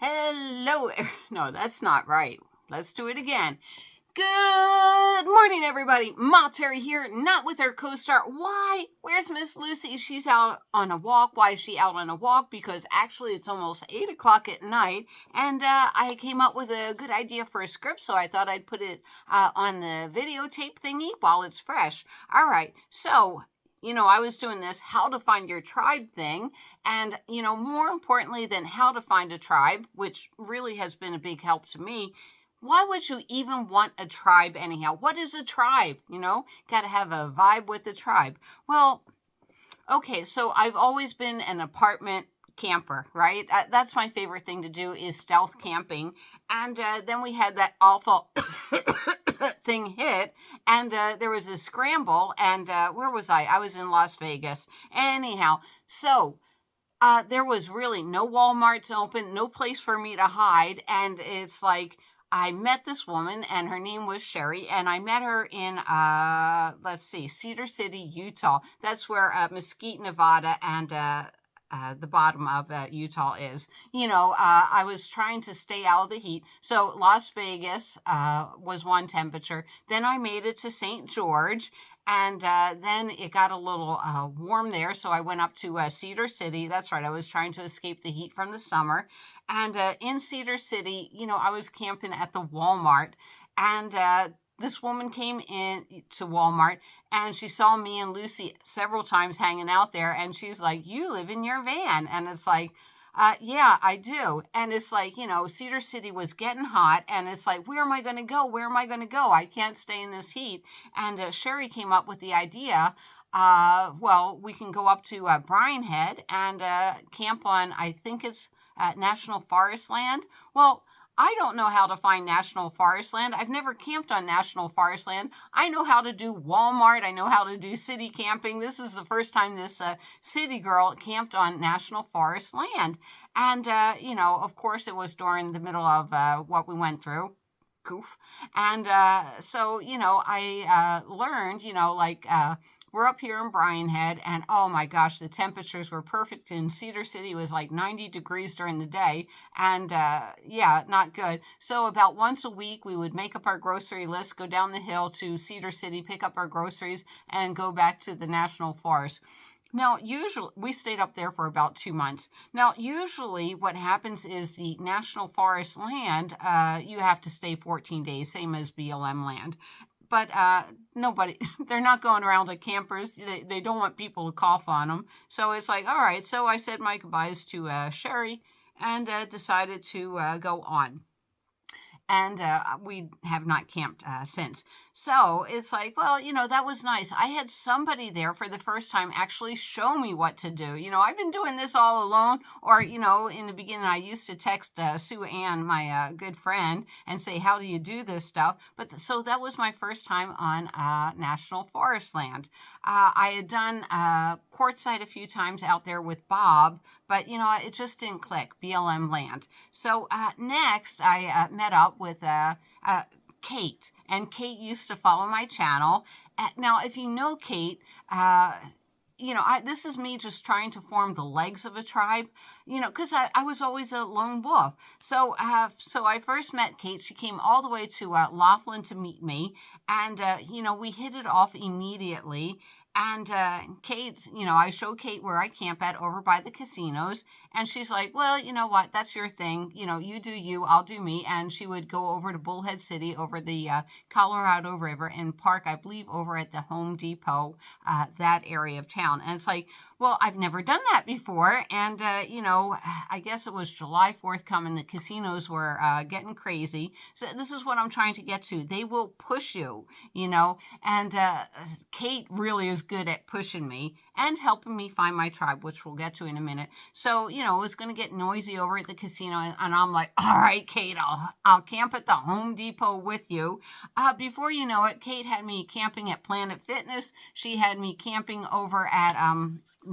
Hello. No, that's not right. Let's do it again. Good morning, everybody. Ma Terry here, not with her co-star. Why? Where's Miss Lucy? She's out on a walk. Why is she out on a walk? Because actually it's almost 8 o'clock at night, and I came up with a good idea for a script, so I thought I'd put it on the videotape thingy while it's fresh. All right, so I was doing this how to find your tribe thing. And, more importantly than how to find a tribe, which really has been a big help to me, why would you even want a tribe anyhow? What is a tribe? Got to have a vibe with the tribe. Well, okay, so I've always been an apartment camper, right? That's my favorite thing to do is stealth camping. And then we had that awful thing hit, and there was a scramble, and where was I? I was in Las Vegas. Anyhow, so there was really no Walmarts open, no place for me to hide, and it's like I met this woman, and her name was Sherry, and I met her in, Cedar City, Utah. That's where Mesquite, Nevada, and the bottom of Utah is. I was trying to stay out of the heat. So Las Vegas was one temperature. Then I made it to St. George. And then it got a little warm there. So I went up to Cedar City. That's right. I was trying to escape the heat from the summer. And in Cedar City, I was camping at the Walmart. And this woman came in to Walmart, and she saw me and Lucy several times hanging out there. And she's like, "You live in your van." And it's like, yeah, I do. And it's like, Cedar City was getting hot, and it's like, where am I going to go? Where am I going to go? I can't stay in this heat. And Sherry came up with the idea, well, we can go up to Bryan Head and camp on, I think it's National Forest land. Well, I don't know how to find National Forest land. I've never camped on National Forest land. I know how to do Walmart. I know how to do city camping. This is the first time this city girl camped on National Forest land. And, of course, it was during the middle of what we went through. Goof. And so, I learned, we're up here in Bryan Head, and oh my gosh, the temperatures were perfect. In Cedar City, it was like 90 degrees during the day, and yeah, not good. So about once a week, we would make up our grocery list, go down the hill to Cedar City, pick up our groceries, and go back to the National Forest. Now, usually, we stayed up there for about 2 months. Now, usually what happens is the National Forest land, you have to stay 14 days, same as BLM land. But nobody, they're not going around like campers. They don't want people to cough on them. So it's like, all right. So I said my goodbyes to Sherry and decided to go on. And we have not camped since. So it's like, well, that was nice. I had somebody there for the first time actually show me what to do. I've been doing this all alone. Or, in the beginning, I used to text Sue Ann, my good friend, and say, how do you do this stuff? But so that was my first time on National Forest land. I had done Quartzsite a few times out there with Bob, but, it just didn't click, BLM land. So next, I met up with Kate, and Kate used to follow my channel. Now, if you know Kate, this is me just trying to form the legs of a tribe, because I was always a lone wolf. So I first met Kate. She came all the way to Laughlin to meet me, and, we hit it off immediately. And Kate, I show Kate where I camp at over by the casinos. And she's like, well, you know what? That's your thing. You do you, I'll do me. And she would go over to Bullhead City over the Colorado River and park, I believe, over at the Home Depot, that area of town. And it's like, well, I've never done that before. And, I guess it was July 4th coming. The casinos were getting crazy. So this is what I'm trying to get to. They will push you, and Kate really is good at pushing me and helping me find my tribe, which we'll get to in a minute. So, it's going to get noisy over at the casino. And I'm like, all right, Kate, I'll camp at the Home Depot with you. Before you know it, Kate had me camping at Planet Fitness. She had me camping over at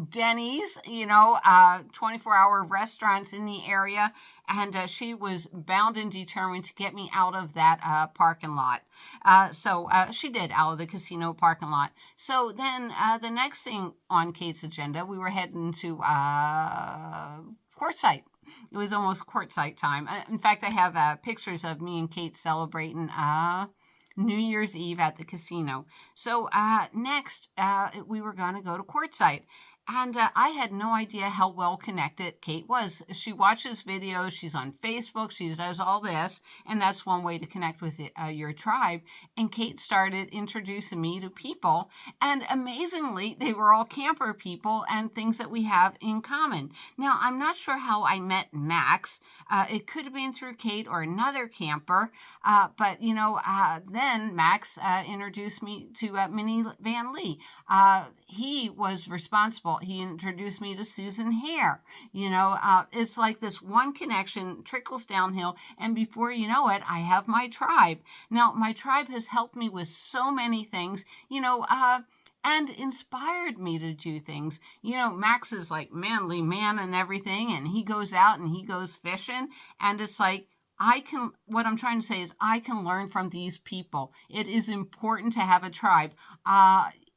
Denny's, 24-hour restaurants in the area. And she was bound and determined to get me out of that parking lot. So she did, out of the casino parking lot. So then the next thing on Kate's agenda, we were heading to Quartzsite. it was almost courtside time. In fact, I have pictures of me and Kate celebrating New Year's Eve at the casino. So next, we were going to go to courtside. And I had no idea how well connected Kate was. She watches videos, she's on Facebook, she does all this, and that's one way to connect with your tribe. And Kate started introducing me to people, and amazingly, they were all camper people and things that we have in common. Now, I'm not sure how I met Max. It could have been through Kate or another camper, but then Max introduced me to Minnie Van Lee. He was responsible. He introduced me to Susan Hare. It's like this one connection trickles downhill, and before you know it, I have my tribe. Now, my tribe has helped me with so many things, and inspired me to do things. Max is like manly man and everything, and he goes out and he goes fishing, and it's like, what I'm trying to say is I can learn from these people. It is important to have a tribe.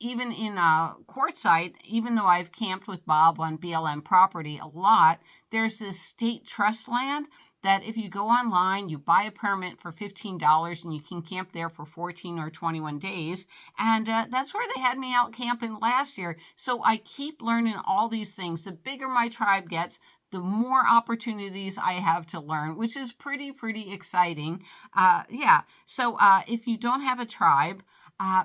Even in Quartzsite, even though I've camped with Bob on BLM property a lot, there's this state trust land that if you go online, you buy a permit for $15 and you can camp there for 14 or 21 days. And that's where they had me out camping last year. So I keep learning all these things. The bigger my tribe gets, the more opportunities I have to learn, which is pretty exciting. So if you don't have a tribe,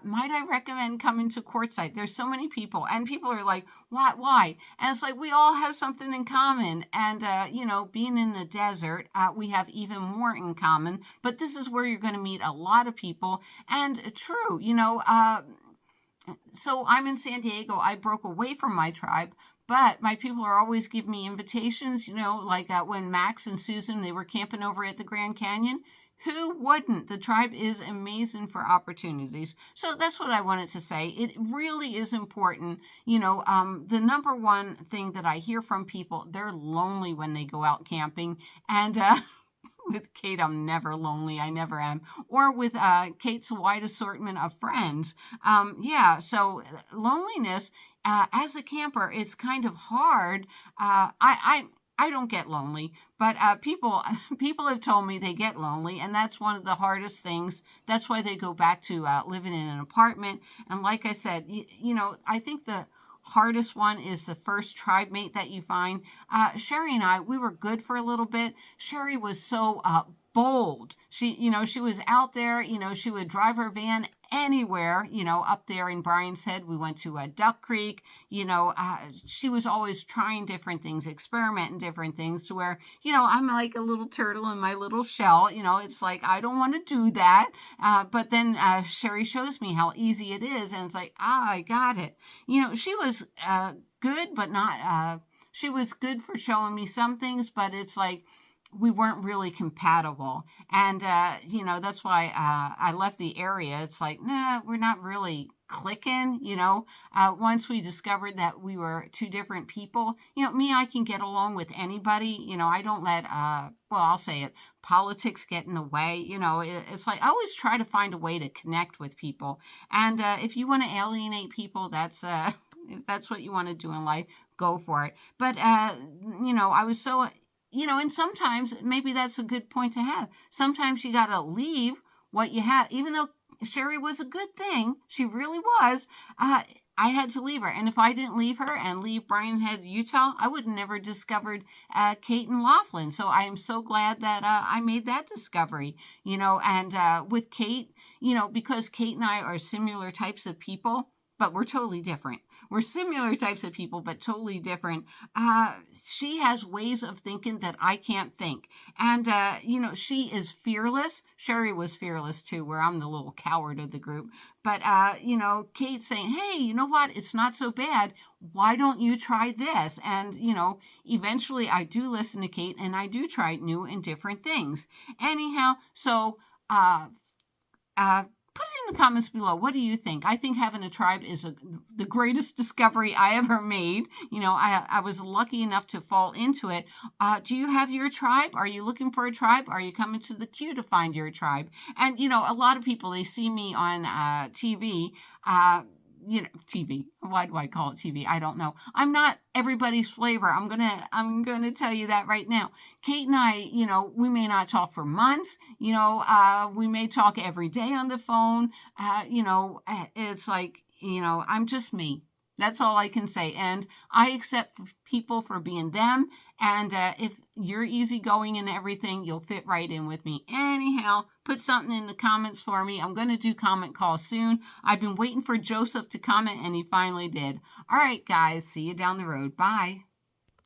might I recommend coming to Quartzsite? There's so many people, and people are like, why? And it's like, we all have something in common. And, being in the desert, we have even more in common. But this is where you're going to meet a lot of people. And true, so I'm in San Diego. I broke away from my tribe. But my people are always giving me invitations, like when Max and Susan, they were camping over at the Grand Canyon. Who wouldn't? The tribe is amazing for opportunities. So that's what I wanted to say. It really is important. The number one thing that I hear from people, they're lonely when they go out camping. And with Kate, I'm never lonely. I never am. Or with Kate's wide assortment of friends. So loneliness, as a camper, it's kind of hard. I don't get lonely, but people have told me they get lonely, and that's one of the hardest things. That's why they go back to living in an apartment. And like I said, I think the hardest one is the first tribe mate that you find. Sherry and I, we were good for a little bit. Sherry was so bold. She was out there. She would drive her van anywhere, up there in Bryan's Head. We went to Duck Creek. She was always trying different things, experimenting different things, to where, I'm like a little turtle in my little shell. It's like, I don't want to do that. But then Sherry shows me how easy it is. And it's like, I got it. She was good, but not, she was good for showing me some things, but it's like, we weren't really compatible. And, that's why I left the area. It's like, nah, we're not really clicking, once we discovered that we were two different people. Me, I can get along with anybody. I don't let, I'll say it, politics get in the way. It's like, I always try to find a way to connect with people. And if you want to alienate people, that's, if that's what you want to do in life, go for it. But, I was so... and sometimes maybe that's a good point to have. Sometimes you got to leave what you have. Even though Sherry was a good thing, she really was, I had to leave her. And if I didn't leave her and leave Bryan Head, Utah, I would have never discovered Kate and Laughlin. So I am so glad that I made that discovery, and with Kate, because Kate and I are similar types of people, but we're totally different. We're similar types of people, but totally different. She has ways of thinking that I can't think. And, she is fearless. Sherry was fearless too, where I'm the little coward of the group. But, Kate's saying, hey, you know what? It's not so bad. Why don't you try this? And, eventually I do listen to Kate, and I do try new and different things. Anyhow, so, put it in the comments below. What do you think? I think having a tribe is the greatest discovery I ever made. I was lucky enough to fall into it. Do you have your tribe? Are you looking for a tribe? Are you coming to the queue to find your tribe? And, a lot of people, they see me on TV, TV. Why do I call it TV? I don't know. I'm not everybody's flavor. I'm gonna tell you that right now. Kate and I, we may not talk for months. We may talk every day on the phone. It's like, I'm just me. That's all I can say. And I accept people for being them. And if you're easygoing and everything, you'll fit right in with me. Anyhow, put something in the comments for me. I'm going to do comment calls soon. I've been waiting for Joseph to comment, and he finally did. All right, guys. See you down the road. Bye.